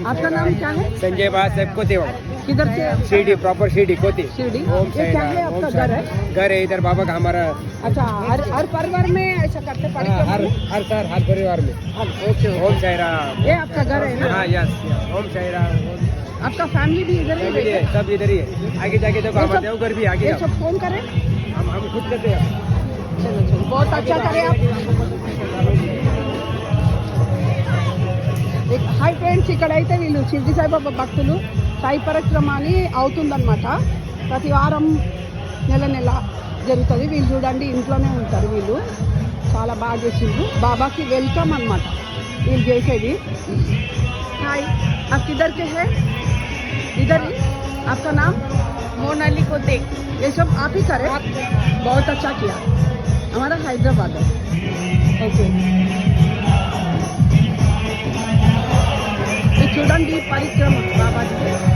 आपका नाम क्या है? संजय साहब कोती किधर से? शिरडी, प्रॉपर शिरडी कोती। शिरडी। ओम ये क्या है? साईं आपका राम। घर है? घर है इधर बाबा का हमारा। अच्छा, हर परिवार में ऐसा करते परिक्रमा हर में? हर सर हर परिवार में। ओके। ओम साईं राम। ये आपका घर है ना? हाँ यस। ओम साईं राम। आपका फैमिली भी इधर ही फैमिली है, रहता है? सब इधर ही है। आगे जाके देखो ये हमारे सब- देवघर भी आगे ये है। सब फोन करें? हम खुद करते हैं। चलो चलो, बहुत अच्छा करें आप. హాయ్ ఫ్రెండ్స్, ఇక్కడైతే వీళ్ళు షిర్డి సాయిబాబా భక్తులు సాయి పరిక్రమ అని అవుతుందన్నమాట. ప్రతి వారం నెల నెల జరుగుతుంది. వీళ్ళు చూడండి ఇంట్లోనే ఉంటారు. వీళ్ళు చాలా బాగా చేసిండ్రు. బాబాకి వెల్కమ్ అన్నమాట వీళ్ళు చేసేది. హాయ్, आप किधर के हैं? इधर ही. आपका नाम? मोनाली को देख ये सब आप ही करें? बहुत अच्छा किया. हमारा हैदराबाद है. ओके. చూడండి పరిక్రమ బాబాజీ.